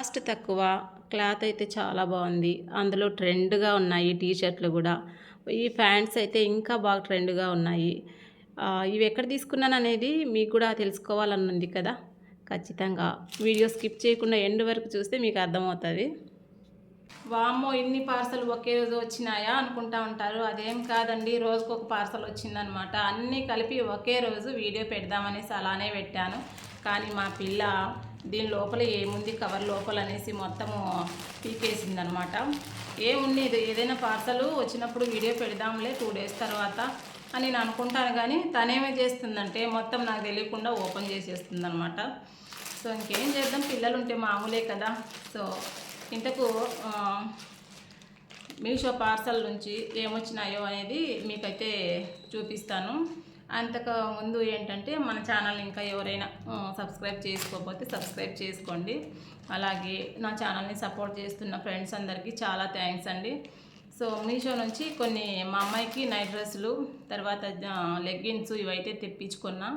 Cost తక్కువ, cloth అయితే చాలా బాగుంది. అందులో ట్రెండ్‌గా ఉన్నాయి టీ షర్ట్‌లు గూడా. ఈ ప్యాంట్స్ అయితే ఇంకా బాగా ట్రెండ్‌గా ఉన్నాయి. ఇవెక్కడ తీసుకున్నాననేది మీకు కూడా తెలుసుకోవాలని ఉంది కదా! ఖచ్చితంగా వీడియో స్కిప్ చేయకుండా ఎండ్ వరకు చూస్తే మీకు అర్థమవుతది. వామ్మో! ఇన్ని పార్సెల్ ఒకే రోజు వచ్చినాయా అనుకుంటా ఉంటారు. అదేం కాదండి. రోజుకొక పార్సెల్ వచ్చిందనమాట. అన్నీ కలిపి ఒకే రోజు వీడియో పెడదామనేసి అలానే పెట్టాను. కానీ మా పిల్ల దీని లోపల ఏముంది కవర్ లోపల అనేసి మొత్తము పీకేసిందనమాట. ఏముంది ఏదైనా పార్సల్ వచ్చినప్పుడు వీడియో పెడదాంలే 2 డేస్ తర్వాత అని నేను అనుకుంటాను. కానీ తనేమే చేస్తుందంటే మొత్తం నాకు తెలియకుండా ఓపెన్ చేసేస్తుందనమాట. సో ఇంకేం చేద్దాం, పిల్లలు ఉంటే మామూలే కదా. సో ఇంతకు మీషో పార్సల్ నుంచి ఏమొచ్చినాయో అనేది మీకైతే చూపిస్తాను. అంతకు ముందు ఏంటంటే మన ఛానల్ ఇంకా ఎవరైనా సబ్స్క్రైబ్ చేసుకోకపోతే సబ్స్క్రైబ్ చేసుకోండి. అలాగే నా ఛానల్ని సపోర్ట్ చేస్తున్న ఫ్రెండ్స్ అందరికీ చాలా థ్యాంక్స్ అండి. సో మీషో నుంచి కొన్ని మా అమ్మాయికి నైట్ డ్రెస్సులు, తర్వాత లెగ్గిన్స్ ఇవైతే తెప్పించుకున్నా.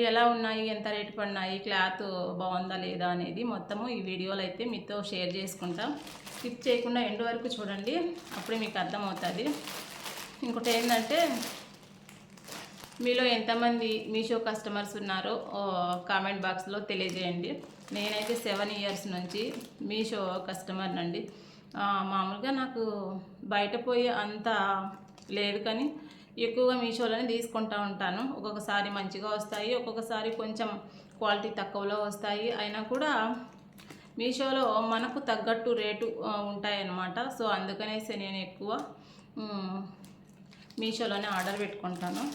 ఎలా ఉన్నాయి, ఎంత రేటు పడినాయి, క్లాత్ బాగుందా లేదా అనేది మొత్తము ఈ వీడియోలో అయితే మీతో షేర్ చేసుకుంటాం. స్కిప్ చేయకుండా ఎండ్ వరకు చూడండి, అప్పుడే మీకు అర్థమవుతుంది. ఇంకోటి ఏంటంటే మీలో ఎంతమంది మీషో కస్టమర్స్ ఉన్నారో కామెంట్ బాక్స్లో తెలియజేయండి. నేనైతే 7 ఇయర్స్ నుంచి మీషో కస్టమర్ నండి. మామూలుగా నాకు బయట పోయి అంత లేదు, కానీ ఎక్కువగా మీషోలోనే తీసుకుంటూ ఉంటాను. ఒక్కొక్కసారి మంచిగా వస్తాయి, ఒక్కొక్కసారి కొంచెం క్వాలిటీ తక్కువలో వస్తాయి. అయినా కూడా మీషోలో మనకు తగ్గట్టు రేటు ఉంటాయన్నమాట. సో అందుకనేసి నేను ఎక్కువ మీషోలోనే ఆర్డర్ పెట్టుకుంటాను.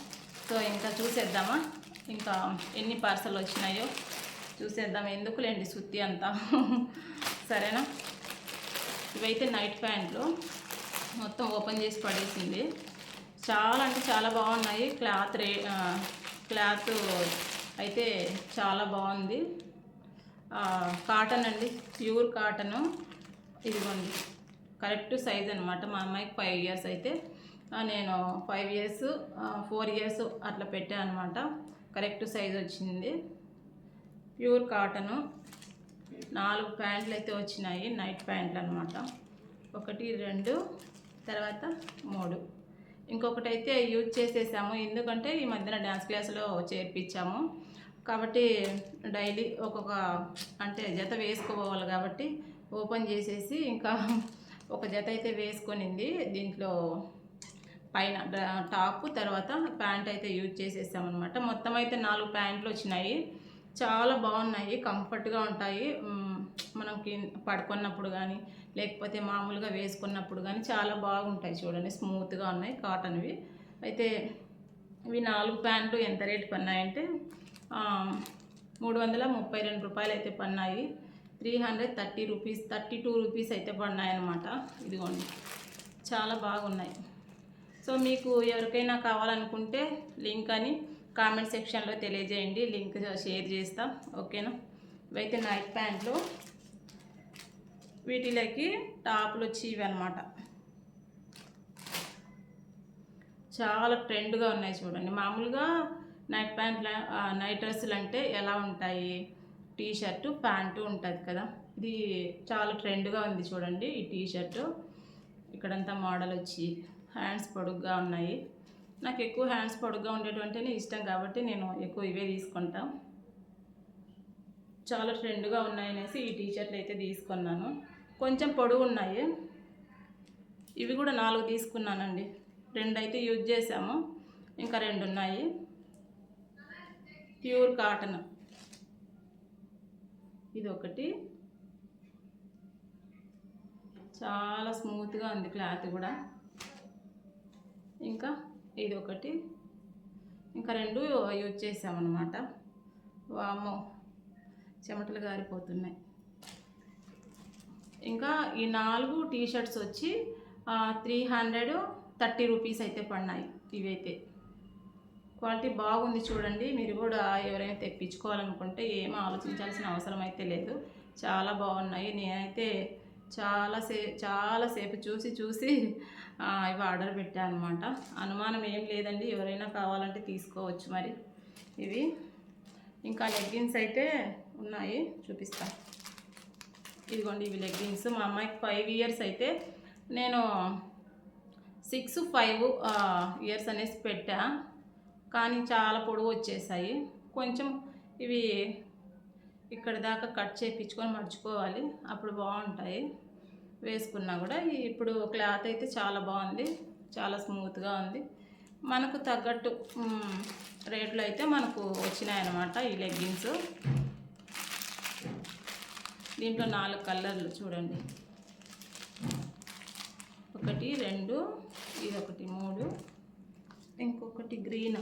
సో ఇంకా చూసేద్దామా, ఇంకా ఎన్ని పార్సల్ వచ్చినాయో చూసేద్దాం. ఎందుకులేండి సుత్తి అంతా సరేనా. ఇవైతే నైట్ ప్యాంట్లు మొత్తం ఓపెన్ చేసి పడేసింది. చాలా అంటే చాలా బాగున్నాయి. క్లాత్ అయితే చాలా బాగుంది. కాటన్ అండి, ప్యూర్ కాటను. ఇదిగోండి కరెక్ట్ సైజ్ అనమాట. మా అమ్మాయికి 5 ఇయర్స్ అయితే నేను 5 ఇయర్స్ 4 ఇయర్స్ అట్లా పెట్టాను అనమాట. కరెక్ట్ సైజ్ వచ్చింది. Pure cotton. 4 ప్యాంట్లు అయితే వచ్చినాయి, నైట్ ప్యాంట్లు అనమాట. 1 2 తర్వాత 3. ఇంకొకటి అయితే యూజ్ చేసేసాము, ఎందుకంటే ఈ మధ్యన డ్యాన్స్ క్లాసులో చేర్పించాము కాబట్టి డైలీ ఒక్కొక్క అంటే జత వేసుకోవాలి కాబట్టి ఓపెన్ చేసేసి ఇంకా ఒక జత అయితే వేసుకొనింది. దీంట్లో పైన టాప్ తర్వాత ప్యాంట్ అయితే యూజ్ చేసేసామన్నమాట. మొత్తం అయితే 4 ప్యాంట్లు వచ్చినాయి. చాలా బాగున్నాయి, కంఫర్ట్గా ఉంటాయి. మనకి పడుకున్నప్పుడు కానీ లేకపోతే మామూలుగా వేసుకున్నప్పుడు కానీ చాలా బాగుంటాయి. చూడండి స్మూత్గా ఉన్నాయి, కాటన్వి. అయితే ఇవి 4 ప్యాంట్లు ఎంత రేటు పన్నాయంటే 332 రూపాయలు అయితే పన్నాయి. 330 రూపీస్ 32 రూపీస్ అయితే పడినాయి అన్నమాట. ఇదిగోండి చాలా బాగున్నాయి. సో మీకు ఎవరికైనా కావాలనుకుంటే లింక్ అని కామెంట్ సెక్షన్లో తెలియజేయండి, లింక్ షేర్ చేస్తాం. ఓకేనా. ఇవైతే నైట్ ప్యాంట్లు, వీటిలోకి టాపులు వచ్చి ఇవి అనమాట. చాలా ట్రెండ్గా ఉన్నాయి చూడండి. మామూలుగా నైట్ ప్యాంట్లు నైట్ డ్రెస్సులు అంటే ఎలా ఉంటాయి, టీ షర్టు ప్యాంటు ఉంటుంది కదా. ఇది చాలా ట్రెండ్గా ఉంది చూడండి. ఈ టీ షర్టు ఇక్కడంతా మోడల్ వచ్చి హ్యాండ్స్ పొడుగ్గా ఉన్నాయి. నాకు ఎక్కువ హ్యాండ్స్ పొడుగ్గా ఉండేటువంటినే ఇష్టం కాబట్టి నేను ఎక్కువ ఇవే తీసుకుంటాం. చాలా ట్రెండ్గా ఉన్నాయనేసి ఈ టీ షర్ట్లు అయితే తీసుకున్నాను. కొంచెం పొడుగు ఉన్నాయి. ఇవి కూడా 4 తీసుకున్నానండి. 2 అయితే యూజ్ చేసాము, ఇంకా 2 ఉన్నాయి. ప్యూర్ కాటన్ ఇది ఒకటి. చాలా స్మూత్గా ఉంది క్లాత్ కూడా. ఇంకా ఇది ఒకటి, ఇంకా 2 యూజ్ చేసామన్నమాట. వామ్మో చెమటలు గారిపోతున్నాయి. ఇంకా ఈ 4 టీ షర్ట్స్ వచ్చి 330 రూపీస్ అయితే పడినాయి. ఇవైతే క్వాలిటీ బాగుంది చూడండి. మీరు కూడా ఎవరైనా తెప్పించుకోవాలనుకుంటే ఏమీ ఆలోచించాల్సిన అవసరం అయితే లేదు, చాలా బాగున్నాయి. నేనైతే చాలాసేపు చూసి ఇవి ఆర్డర్ పెట్టాను అనమాట. అనుమానం ఏం లేదండి, ఎవరైనా కావాలంటే తీసుకోవచ్చు మరి ఇవి. ఇంకా లెగ్గిన్స్ అయితే ఉన్నాయి, చూపిస్తాను. ఇదిగోండి ఇవి లెగ్గిన్స్. మా అమ్మాయికి 5 ఇయర్స్ అయితే నేను 6-5 ఇయర్స్ అనేసి పెట్టా, కానీ చాలా పొడవు వచ్చేసాయి. కొంచెం ఇవి ఇక్కడ దాకా కట్ చేయించుకొని మర్చుకోవాలి, అప్పుడు బాగుంటాయి వేసుకున్నా కూడా. ఇప్పుడు క్లాత్ అయితే చాలా బాగుంది, చాలా స్మూత్గా ఉంది. మనకు తగ్గట్టు రేట్లు అయితే మనకు వచ్చినాయన్నమాట ఈ లెగ్గిన్స్. దీంట్లో 4 కలర్లు చూడండి, 1 2, ఇదొకటి 3, ఇంకొకటి గ్రీన్.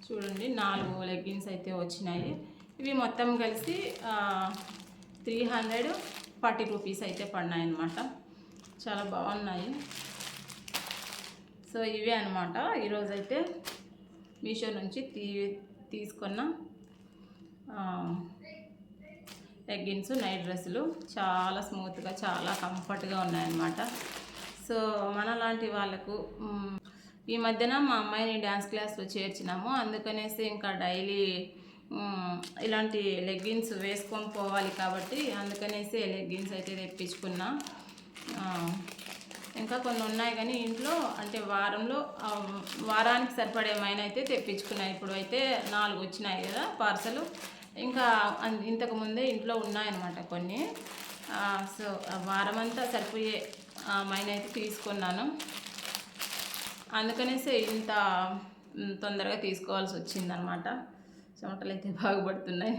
చూడండి 4 లెగ్గిన్స్ అయితే వచ్చినాయి. ఇవి మొత్తం కలిసి 340 రూపీస్ అయితే పడినాయి అన్నమాట. చాలా బాగున్నాయి. సో ఇవే అనమాట ఈరోజైతే మీషో నుంచి తీసుకున్న లెగ్గిన్స్, నైట్ డ్రెస్సులు. చాలా స్మూత్గా, చాలా కంఫర్ట్గా ఉన్నాయన్నమాట. సో మనలాంటి వాళ్ళకు ఈ మధ్యన మా అమ్మాయిని డ్యాన్స్ క్లాస్లో చేర్చినాము, అందుకనేసి ఇంకా డైలీ ఇలాంటి లెగ్గిన్స్ వేసుకొని పోవాలి కాబట్టి అందుకనేసి లెగ్గిన్స్ అయితే తెప్పించుకున్నా. ఇంకా కొన్ని ఉన్నాయి కానీ ఇంట్లో, అంటే వారానికి సరిపడేమైనా అయితే తెప్పించుకున్నాయి. ఇప్పుడు అయితే 4 వచ్చినాయి కదా పార్సలు. ఇంకా ఇంతకుముందే ఇంట్లో ఉన్నాయన్నమాట కొన్ని. సో వారం అంతా సరిపోయే మైన్ అయితే తీసుకున్నాను, అందుకనేసి ఇంత తొందరగా తీసుకోవాల్సి వచ్చిందనమాట. చెమటలు అయితే బాగుపడుతున్నాయి.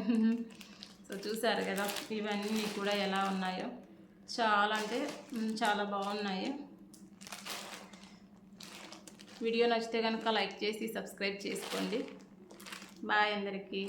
సో చూసారు కదా ఇవన్నీ కూడా ఎలా ఉన్నాయో, చాలా అంటే చాలా బాగున్నాయి. వీడియో నచ్చితే కనుక లైక్ చేసి సబ్స్క్రైబ్ చేసుకోండి. బాయ్ అందరికీ.